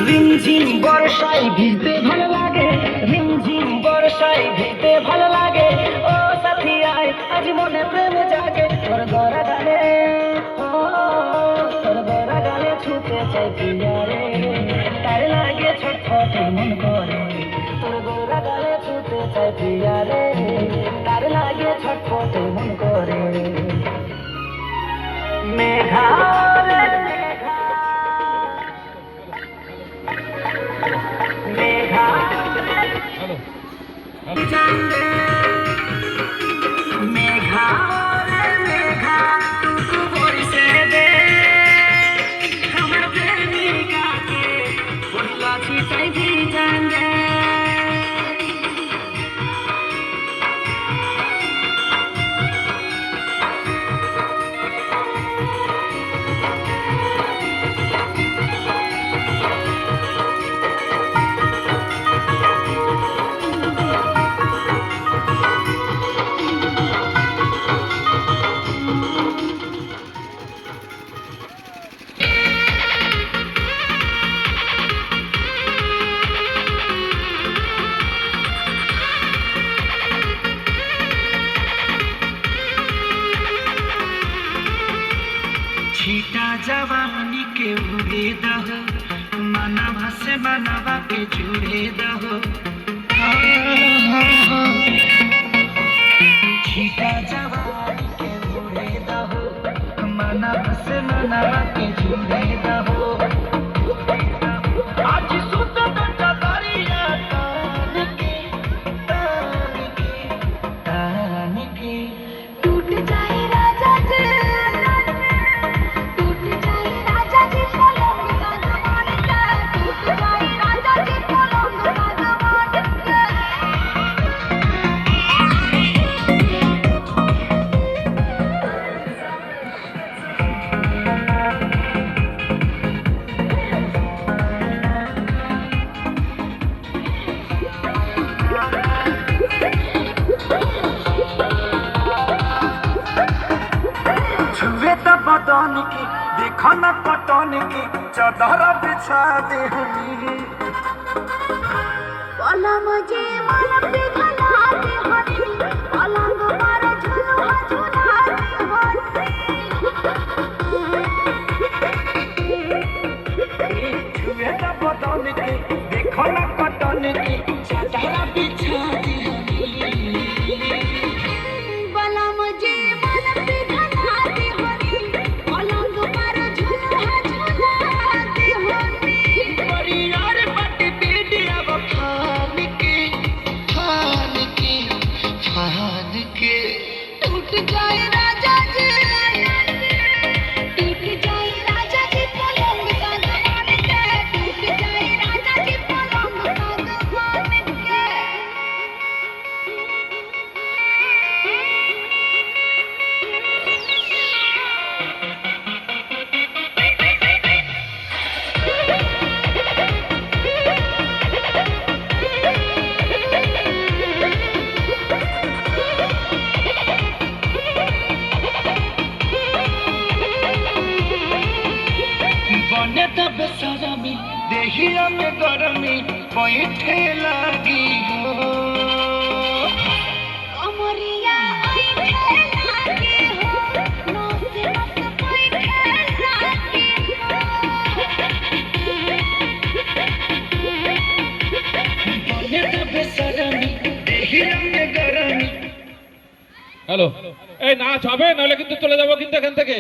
রিমঝিম বর্ষায় ভিজতে ভালো লাগে, রিমঝিম বর্ষায় ভিজতে ভালো লাগে। ও সাথী আয় আজ মনে প্রেম জাগে, তোর গড়া গালে তোর গড়া গালে ছুতে চাই প্রিয়া রে, তার লাগে ছটফটে মন করে। তোর গড়া গালে ছুতে চাই প্রিয়া রে, তার লাগে ছটফটে মন করে। মেঘা মেঘা মেঘা তুকু বরিশে দে আমার প্রেমিকাকে বললাছি তাই ভিজাঙ্গে। छीटा जवानी के उड़े दहो, मनवा से मनवा के जुड़े दहो। छीटा जवानी के उड़े दहो, मनवा से मनवा के जुड़े दहो। आज सुत दरिया तान के टूट जाए राजा जी, टूट जाए राजा जी पलंग सागवान के, टूट जाए राजा जी पलंग सागवान के। छुए तो बदन की देखो न पटन की चादर बिछा दे हमी। पलंग जे मन पे घलाते हनी, पलंग पर झुलुआ झुलाते हनी। छुए तो बदन की देखो न पटन की चादर बिछा दे हमी। पलंग जे मन पे घलाते हनी, पलंग पर झुलुआ झुलाते हनी। परियार पट बेडिया बखान के टूट जाए राजा जी, टूट जाए राजा जी पलंग सागवान के, टूट जाए राजा जी पलंग सागवान के। बने तब सरमी देहिया में गरमी बैठे लगी हो। कमरिया ऐठे लागे हो, नस नस बैठे लागे हो। बने तब सरमी देहिया में गरमी। হ্যালো, এই নাচ হবে, নাহলে কিন্তু চলে যাবো কিন্তু এখান থেকে।